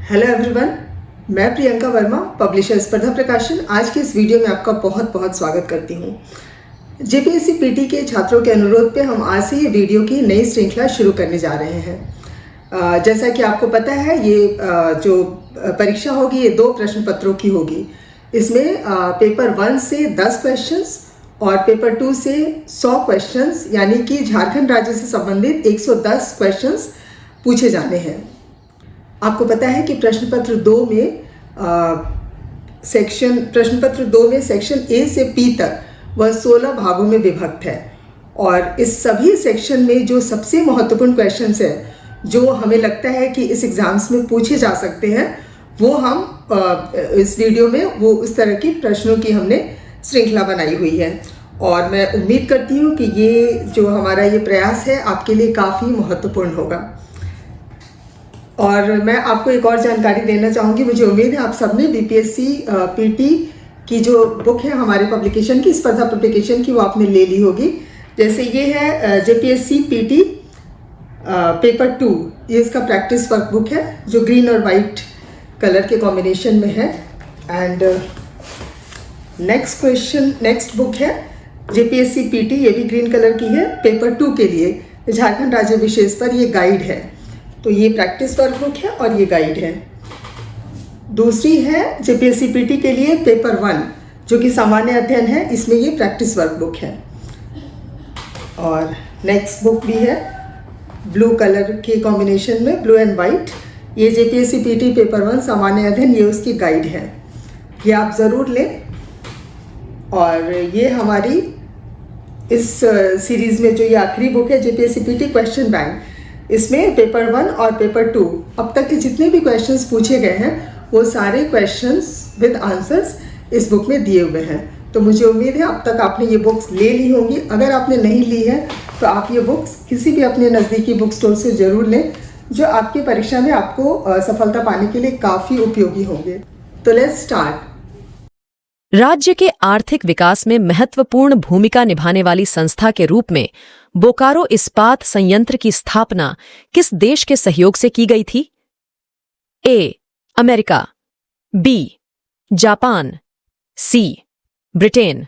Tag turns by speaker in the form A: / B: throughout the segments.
A: Hello everyone, मैं Priyanka Verma, publisher स्पर्धा प्रकाशन। आज के इस वीडियो में आपका बहुत बहुत स्वागत करती हूँ। जेपीएससी पीटी के छात्रों के अनुरोध पे हम आज से ये वीडियो की नई श्रृंखला शुरू करने जा रहे हैं। जैसा कि आपको पता है, ये जो परीक्षा होगी ये 2 प्रश्न पत्रों की होगी। इसमें पेपर 1 से 10 क्वेश्चंस और पेपर 2 से 100 क्वेश्चंस, यानी कि झारखंड राज्य से संबंधित 110 क्वेश्चंस पूछे जाने हैं। आपको पता है कि प्रश्न पत्र 2 में सेक्शन ए से पी तक वह 16 भागों में विभक्त है और इस सभी सेक्शन में जो सबसे महत्वपूर्ण क्वेश्चंस है, जो हमें लगता है कि इस एग्जाम्स में पूछे जा सकते हैं, वो हम इस वीडियो में वो उस तरह की प्रश्नों की हमने श्रृंखला बनाई हुई है। और मैं उम्मीद करती हूँ कि ये जो हमारा ये प्रयास है आपके लिए काफ़ी महत्वपूर्ण होगा। और मैं आपको एक और जानकारी देना चाहूँगी। मुझे उम्मीद है आप सबने बीपीएससी पीटी की जो बुक है हमारे पब्लिकेशन की, स्पर्धा पब्लिकेशन की, वो आपने ले ली होगी। जैसे ये है जेपीएससी पीटी पेपर 2, ये इसका प्रैक्टिस वर्क बुक है जो ग्रीन और वाइट कलर के कॉम्बिनेशन में है। एंड नेक्स्ट बुक है जेपीएससी पीटी, ये भी ग्रीन कलर की है, पेपर 2 के लिए झारखंड राज्य विशेष पर ये गाइड है। तो ये प्रैक्टिस वर्क बुक है और ये गाइड है। दूसरी है जेपीएससी पीटी के लिए पेपर 1, जो कि सामान्य अध्ययन है, इसमें ये प्रैक्टिस वर्क बुक है। और नेक्स्ट बुक भी है ब्लू कलर के कॉम्बिनेशन में, ब्लू एंड वाइट, ये जेपीएससी पीटी पेपर 1 सामान्य अध्ययन, ये उसकी गाइड है, ये आप ज़रूर लें। और ये हमारी इस सीरीज़ में जो ये आखिरी बुक है जेपीएससी पीटी क्वेश्चन बैंक, इसमें पेपर 1 और पेपर 2 अब तक के जितने भी क्वेश्चंस पूछे गए हैं वो सारे क्वेश्चंस विद आंसर्स इस बुक में दिए हुए हैं। तो मुझे उम्मीद है अब तक आपने ये बुक्स ले ली होंगी। अगर आपने नहीं ली है तो आप ये बुक्स किसी भी अपने नज़दीकी बुक स्टोर से ज़रूर लें, जो आपकी परीक्षा में आपको सफलता पाने के लिए काफ़ी उपयोगी होंगे। तो लेट्स स्टार्ट।
B: राज्य के आर्थिक विकास में महत्वपूर्ण भूमिका निभाने वाली संस्था के रूप में बोकारो इस्पात संयंत्र की स्थापना किस देश के सहयोग से की गई थी? A. America, B. Japan, C. Britain,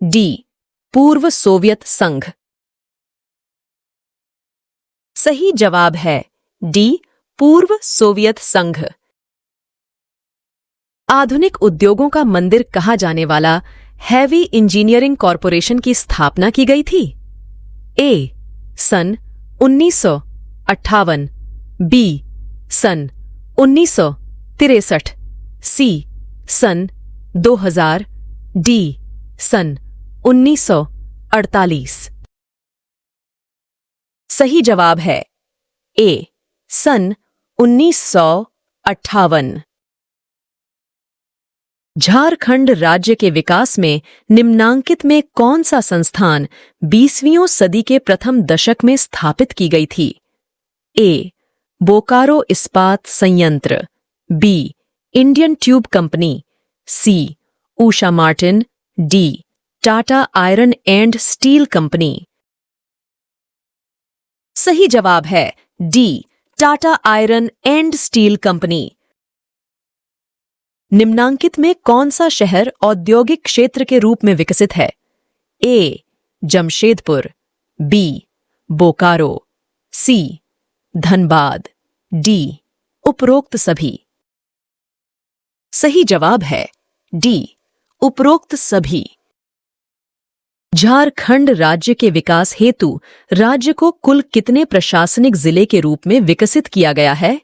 B: D. पूर्व सोवियत संघ। सही जवाब है डी. पूर्व सोवियत संघ। आधुनिक उद्योगों का मंदिर कहा जाने वाला हैवी इंजीनियरिंग कॉरपोरेशन की स्थापना की गई थी? ए. सन 1958, बी. सन 1963, सी. सन 2000, डी. सन 1948। सही जवाब है ए. सन 1958। झारखंड राज्य के विकास में निम्नांकित में कौन सा संस्थान 20वीं सदी के प्रथम दशक में स्थापित की गई थी? ए. बोकारो इस्पात संयंत्र, B. Indian tube company, C. Usha Martin, D. Tata iron and steel company. सही जवाब है D. Tata iron and steel company. निम्नांकित में कौन सा शहर औद्योगिक क्षेत्र के रूप में विकसित है? ए. जमशेदपुर, बी. बोकारो, सी. धनबाद, डी. उपरोक्त सभी। सही जवाब है डी. उपरोक्त सभी। झारखंड राज्य के विकास हेतु राज्य को कुल कितने प्रशासनिक जिले के रूप में विकसित किया गया है?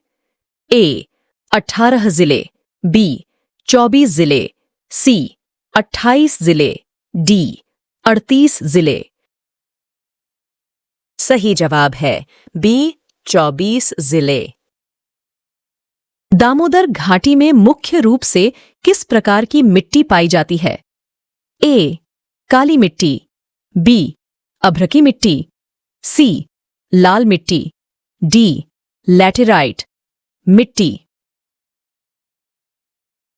B: ए. 18 जिले, बी. 24 जिले, सी. 28 जिले, डी. 38 जिले। सही जवाब है बी. 24 जिले। दामोदर घाटी में मुख्य रूप से किस प्रकार की मिट्टी पाई जाती है? ए. काली मिट्टी, बी. अभ्रकी मिट्टी, सी. लाल मिट्टी, डी. लैटेराइट मिट्टी।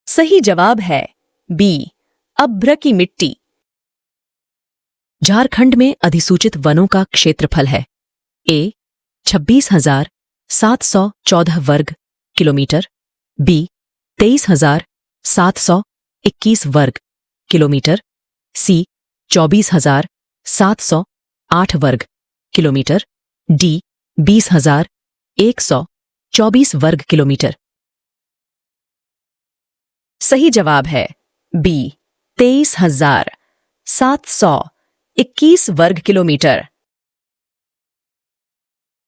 B: सही जवाब है बी. अभ्रकी मिट्टी। झारखंड में अधिसूचित वनों का क्षेत्रफल है? ए. 26,714 वर्ग किलोमीटर, बी 23,721 वर्ग किलोमीटर, सी 24,708 वर्ग किलोमीटर, डी 20,124 वर्ग किलोमीटर। सही जवाब है बी 23,721 वर्ग किलोमीटर।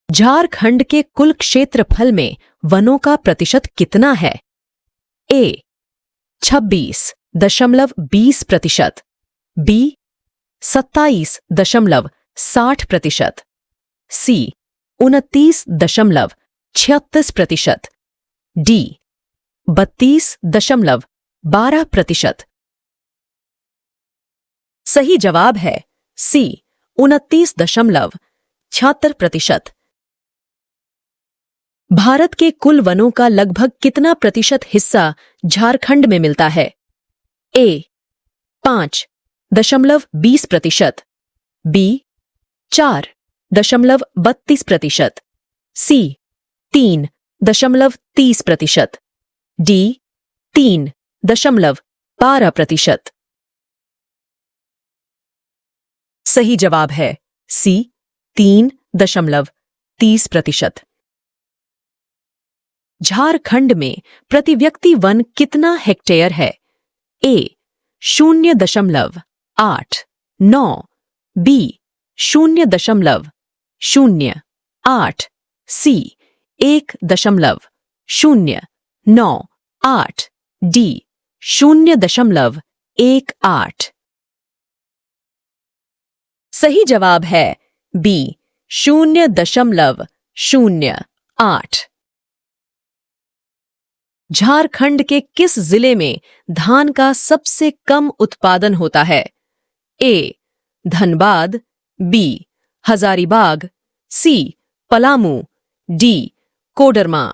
B: झारखंड के कुल क्षेत्रफल में वनों का प्रतिशत कितना है? ए 26.20%, बी 27.60%, सी 29.36%, डी 32.12%। सही जवाब है सी 29.76%। भारत के कुल वनों का लगभग कितना प्रतिशत हिस्सा झारखंड में मिलता है? ए 5.20%, बी 4.32%, सी 3.30%, डी 3.12%। सही जवाब है सी 3.30%। झारखंड में प्रति व्यक्ति वन कितना हेक्टेयर है? ए 0.89, बी 0.08, सी 1.098, डी 0.18। सही जवाब है बी 0.08। झारखंड के किस जिले में धान का सबसे कम उत्पादन होता है? ए धनबाद, बी हजारीबाग, सी पलामू, डी कोडरमा।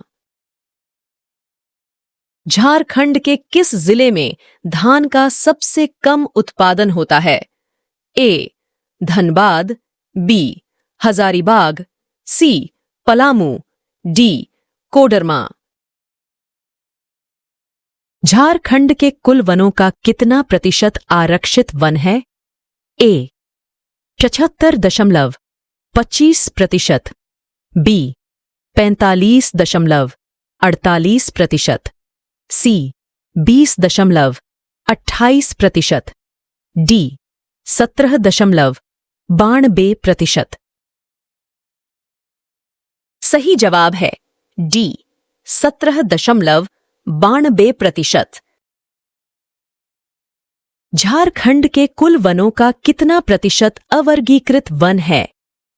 B: झारखंड के किस जिले में धान का सबसे कम उत्पादन होता है? ए धनबाद, बी हजारीबाग, सी पलामू, डी कोडरमा। झारखंड के कुल वनों का कितना प्रतिशत आरक्षित वन है? ए 75.25%, बी 45.48%, सी 20.28%, डी 17.92%। सही जवाब है डी 17.92%। झारखंड के कुल वनों का कितना प्रतिशत अवर्गीकृत वन है?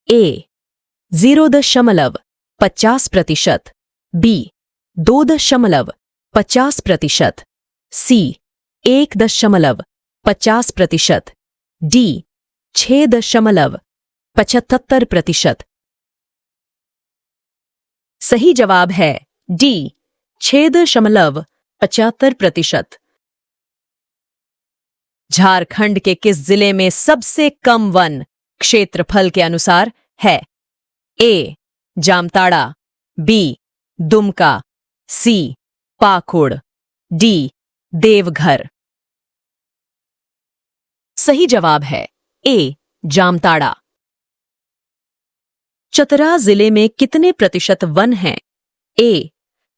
B: ए 0.50%, बी 2.50%, सी 1.50%, डी 6.75%। सही जवाब है डी 6.75%। झारखंड के किस जिले में सबसे कम वन क्षेत्रफल के अनुसार है? ए जामताड़ा, बी दुमका, सी पाकुड़, डी देवघर। सही जवाब है ए जामताड़ा। चतरा जिले में कितने प्रतिशत वन हैं? ए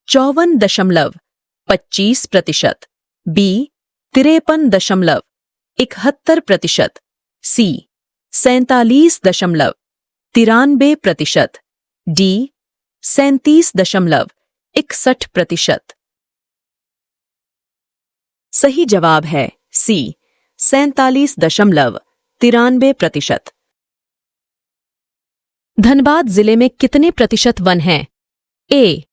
B: 54.25%, बी 53.71%, सी 47.93%, डी 37.61%। सही जवाब है सी 47.93%। धनबाद जिले में कितने प्रतिशत वन हैं? ए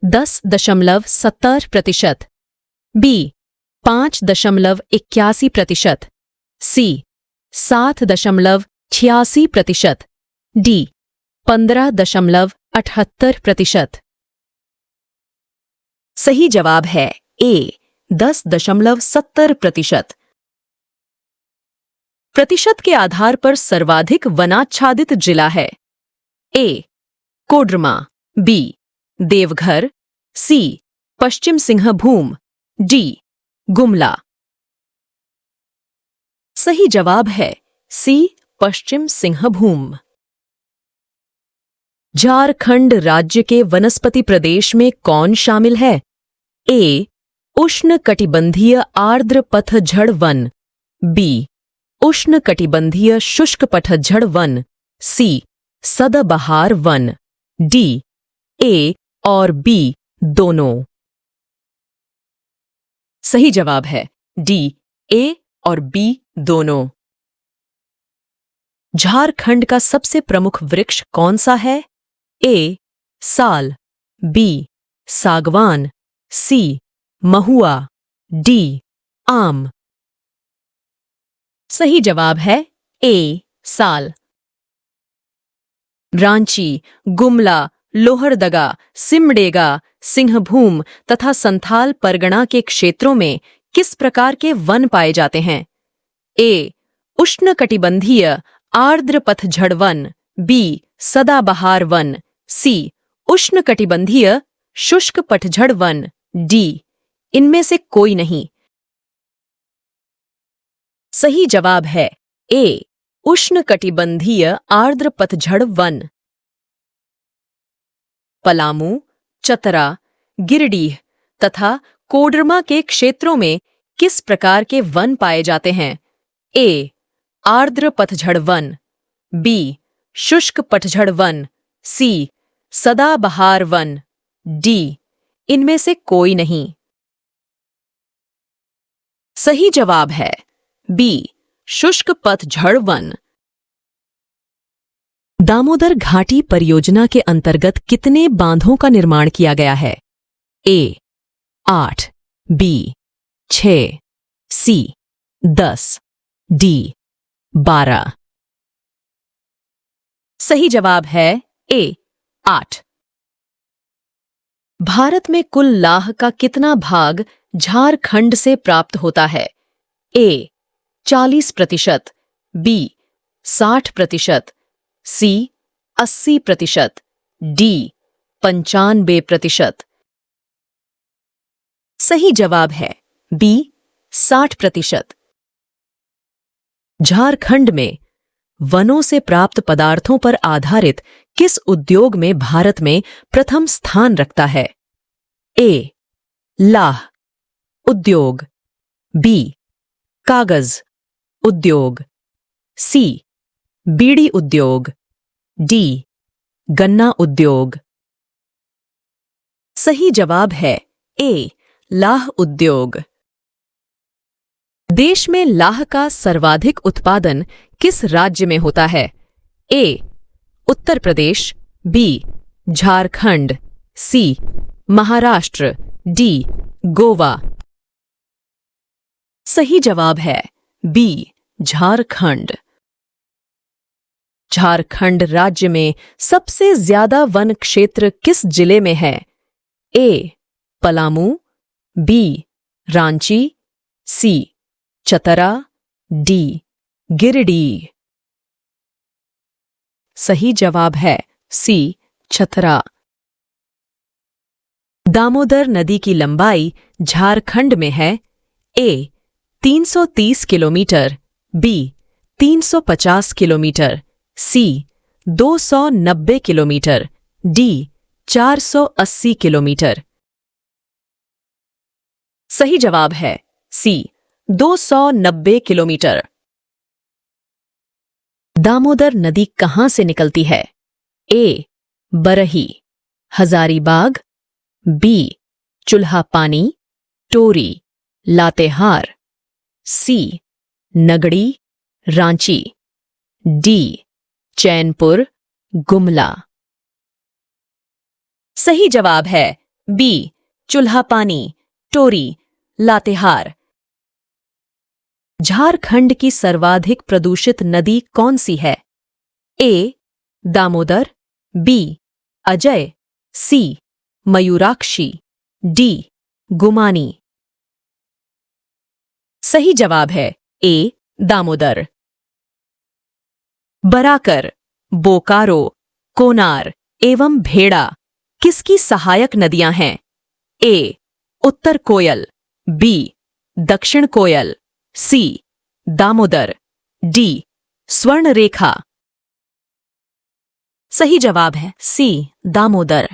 B: 10.70%, बी 5.81%, सी 7.86%, डी 15.78%। सही जवाब है ए 10.70%। प्रतिशत के आधार पर सर्वाधिक वनाच्छादित जिला है? ए कोडरमा, बी देवघर, सी पश्चिम सिंहभूम, डी गुमला। सही जवाब है सी, पश्चिम सिंहभूम। झारखंड राज्य के वनस्पति प्रदेश में कौन शामिल है? ए, उष्णकटिबंधीय आर्द्र पतझड़ वन, बी, उष्णकटिबंधीय शुष्क पतझड़ वन, सी, सदाबहार वन, डी, ए और बी दोनों। सही जवाब है डी, ए और बी दोनों। झारखंड का सबसे प्रमुख वृक्ष कौन सा है? ए, साल, बी, सागवान, सी, महुआ, डी, आम। सही जवाब है ए, साल। रांची, गुमला, लोहरदगा, सिमडेगा, सिंहभूम तथा संथाल परगना के क्षेत्रों में किस प्रकार के वन पाए जाते हैं? ए, उष्णकटिबंधीय आर्द्र पतझड़ वन, बी, सदाबहार वन, सी, उष्णकटिबंधीय शुष्क पतझड़ वन, डी, इनमें से कोई नहीं। सही जवाब है ए, उष्णकटिबंधीय आर्द्र पतझड़ वन। पलामू, चतरा, गिरिडीह तथा कोडरमा के क्षेत्रों में किस प्रकार के वन पाए जाते हैं? ए, आर्द्र पतझड़ वन, बी, शुष्क पतझड़ वन, सी, सदाबहार वन, डी, इनमें से कोई नहीं। सही जवाब है बी, शुष्क पतझड़ वन। दामोदर घाटी परियोजना के अंतर्गत कितने बांधों का निर्माण किया गया है? ए, 8, बी, 6, सी, 10, डी, 12। सही जवाब है ए, 8। भारत में कुल लाह का कितना भाग झारखंड से प्राप्त होता है? ए, 40%, बी, 60%, सी, 80%, डी, 95%। सही जवाब है बी, 60%। झारखंड में वनों से प्राप्त पदार्थों पर आधारित किस उद्योग में भारत में प्रथम स्थान रखता है? ए, लाह उद्योग, बी, कागज उद्योग, सी, बीड़ी उद्योग, डी, गन्ना उद्योग। सही जवाब है ए, लाह उद्योग। देश में लाह का सर्वाधिक उत्पादन किस राज्य में होता है? ए, उत्तर प्रदेश, बी, झारखंड, सी, महाराष्ट्र, डी, गोवा। सही जवाब है बी, झारखंड। झारखंड राज्य में सबसे ज्यादा वन क्षेत्र किस जिले में है? ए, पलामू, बी, रांची, सी, चतरा, डी, गिरिडीह। सही जवाब है सी, चतरा। दामोदर नदी की लंबाई झारखंड में है? ए, 330 किलोमीटर, बी, 350 किलोमीटर, सी, 290 किलोमीटर, डी, 480 किलोमीटर। सही जवाब है सी, 290 किलोमीटर। दामोदर नदी कहां से निकलती है? ए, बरही, हजारीबाग, बी, चुल्हा पानी, टोरी, लातेहार, सी, नगड़ी, रांची, डी, चैनपुर, गुमला। सही जवाब है बी, चुल्हा पानी, टोरी, लातेहार। झारखंड की सर्वाधिक प्रदूषित नदी कौन सी है? ए, दामोदर, बी, अजय, सी, मयूराक्षी, डी, गुमानी। सही जवाब है ए, दामोदर। बराकर, बोकारो, कोनार एवं भेड़ा किसकी सहायक नदियां हैं? ए, उत्तर कोयल, बी दक्षिण कोयल, सी दामोदर, डी स्वर्ण रेखा। सही जवाब है सी दामोदर।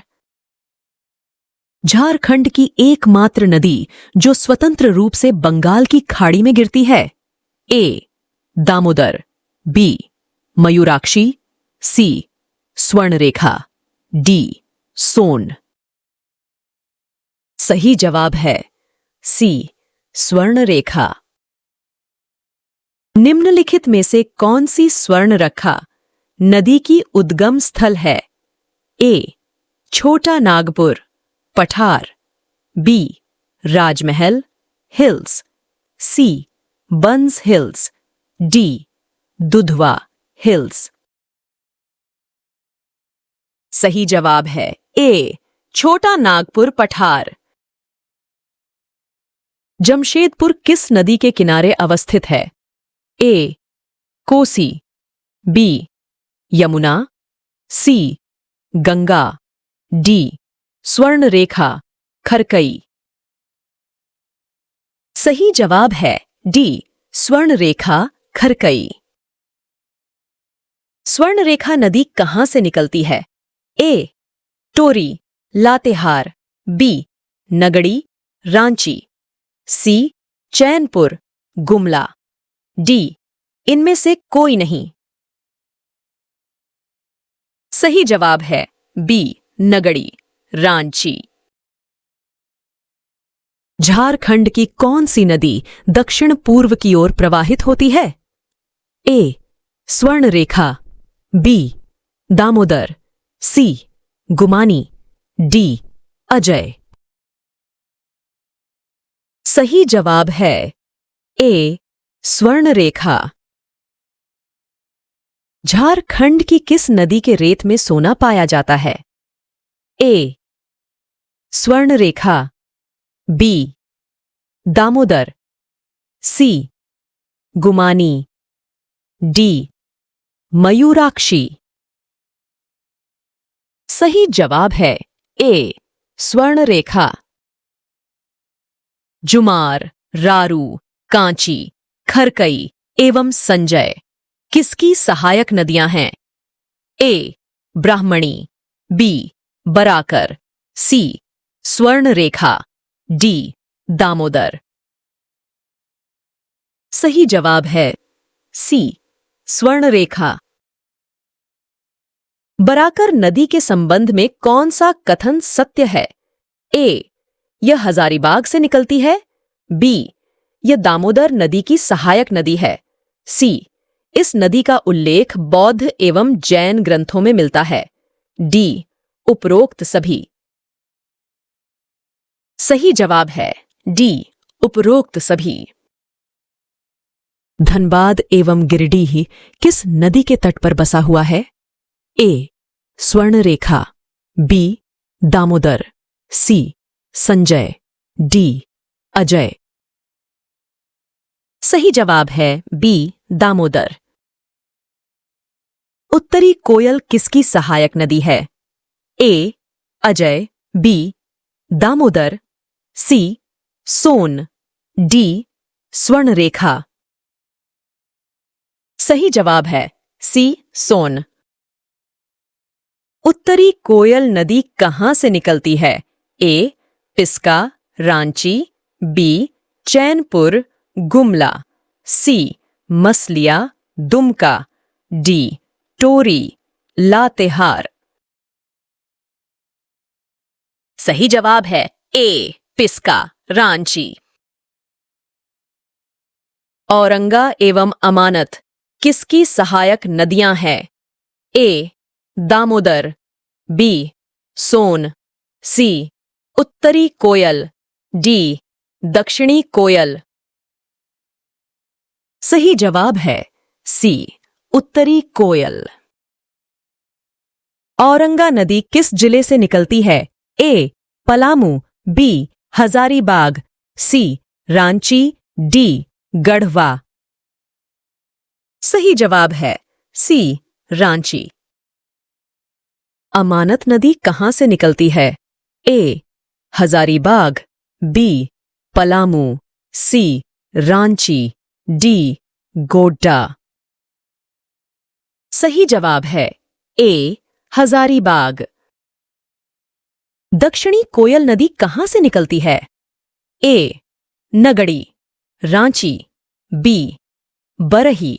B: झारखंड की एकमात्र नदी जो स्वतंत्र रूप से बंगाल की खाड़ी में गिरती है। ए दामोदर, बी मयूराक्षी, सी स्वर्ण रेखा, डी सोन। सही जवाब है सी स्वर्ण रेखा। निम्नलिखित में से कौन सी स्वर्ण रेखा नदी की उद्गम स्थल है? ए छोटा नागपुर, पठार, बी राजमहल हिल्स, सी बंस हिल्स, डी दुधवा हिल्स। सही जवाब है ए छोटा नागपुर पठार। जमशेदपुर किस नदी के किनारे अवस्थित है? ए कोसी, बी यमुना, सी गंगा, डी स्वर्ण रेखा खरकई। सही जवाब है डी स्वर्ण रेखा खरकई। स्वर्ण रेखा नदी कहां से निकलती है? ए टोरी, लातेहार, बी नगड़ी, रांची, सी चैनपुर, गुमला, डी इनमें से कोई नहीं। सही जवाब है बी नगड़ी, रांची। झारखंड की कौन सी नदी दक्षिण पूर्व की ओर प्रवाहित होती है? ए स्वर्ण रेखा, बी दामोदर, सी गुमानी, डी अजय। सही जवाब है ए स्वर्ण रेखा। झारखंड की किस नदी के रेत में सोना पाया जाता है? ए स्वर्ण रेखा, बी दामोदर, सी गुमानी, डी मयूराक्षी। सही जवाब है ए स्वर्ण रेखा। जुमार, रारू, कांची, खरकई एवं संजय किसकी सहायक नदियां हैं? ए ब्राह्मणी, बी बराकर, सी स्वर्ण रेखा, डी दामोदर। सही जवाब है सी स्वर्ण रेखा। बराकर नदी के संबंध में कौन सा कथन सत्य है? ए यह हजारीबाग से निकलती है, बी यह दामोदर नदी की सहायक नदी है, सी इस नदी का उल्लेख बौद्ध एवं जैन ग्रंथों में मिलता है, डी उपरोक्त सभी। सही जवाब है डी उपरोक्त सभी। धनबाद एवं गिरिडीह किस नदी के तट पर बसा हुआ है? ए स्वर्ण रेखा, बी दामोदर, सी संजय, डी अजय। सही जवाब है बी दामोदर। उत्तरी कोयल किसकी सहायक नदी है? ए अजय, बी दामोदर, सी सोन, डी स्वर्ण रेखा। सही जवाब है सी सोन। उत्तरी कोयल नदी कहां से निकलती है? ए पिस्का, रांची, बी चैनपुर, गुमला, सी मसलिया, दुमका, डी टोरी, लातेहार। सही जवाब है ए पिस्का, रांची। औरंगा एवं अमानत किसकी सहायक नदियां हैं? ए दामोदर, बी सोन, सी उत्तरी कोयल, डी दक्षिणी कोयल। सही जवाब है सी उत्तरी कोयल। औरंगा नदी किस जिले से निकलती है? ए पलामू, बी हजारीबाग, सी रांची, डी गढ़वा। सही जवाब है सी रांची। अमानत नदी कहां से निकलती है? ए हजारीबाग, बी पलामू, सी रांची, डी गोड्डा। सही जवाब है ए हजारीबाग। दक्षिणी कोयल नदी कहां से निकलती है? ए नगड़ी, रांची, बी बरही,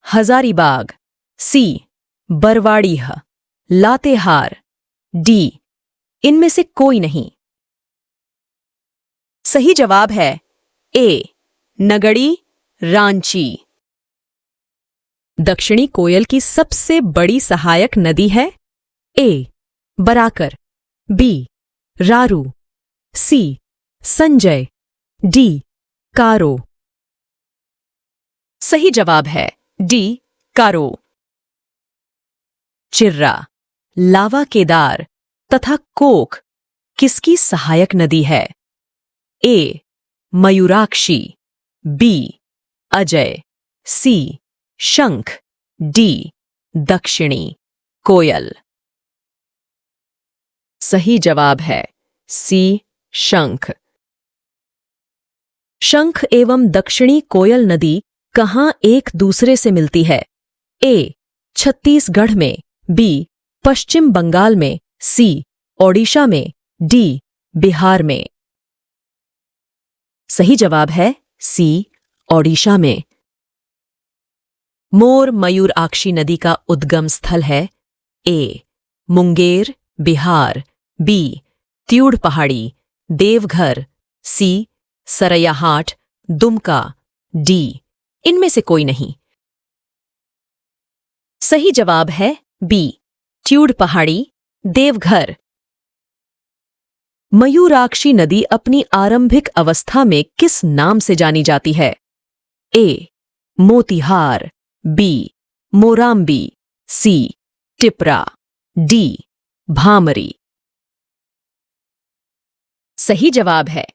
B: हजारीबाग, सी बरवाड़ीह, लातेहार, डी इनमें से कोई नहीं। सही जवाब है ए नगड़ी, रांची। दक्षिणी कोयल की सबसे बड़ी सहायक नदी है? ए बराकर, बी रारू, सी संजय, डी कारो। सही जवाब है डी कारो। चिर्रा, लावा केदार तथा कोक किसकी सहायक नदी है? ए मयूराक्षी, बी अजय, सी शंख, डी दक्षिणी कोयल। सही जवाब है सी शंख। शंख एवं दक्षिणी कोयल नदी कहां एक दूसरे से मिलती है? ए छत्तीसगढ़ में, बी पश्चिम बंगाल में, सी ओडिशा में, डी बिहार में। सही जवाब है सी ओडिशा में। मोर मयूराक्षी नदी का उद्गम स्थल है? ए मुंगेर, बिहार, बी त्यूड़ पहाड़ी, देवघर, सी सरयाहाट, दुमका, डी इनमें से कोई नहीं। सही जवाब है बी त्यूड़ पहाड़ी, देवघर। मयूराक्षी नदी अपनी आरंभिक अवस्था में किस नाम से जानी जाती है? ए मोतीहार, बी मोराम्बी, सी टिपरा, डी भामरी। सही जवाब है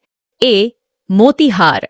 B: ए मोतीहार।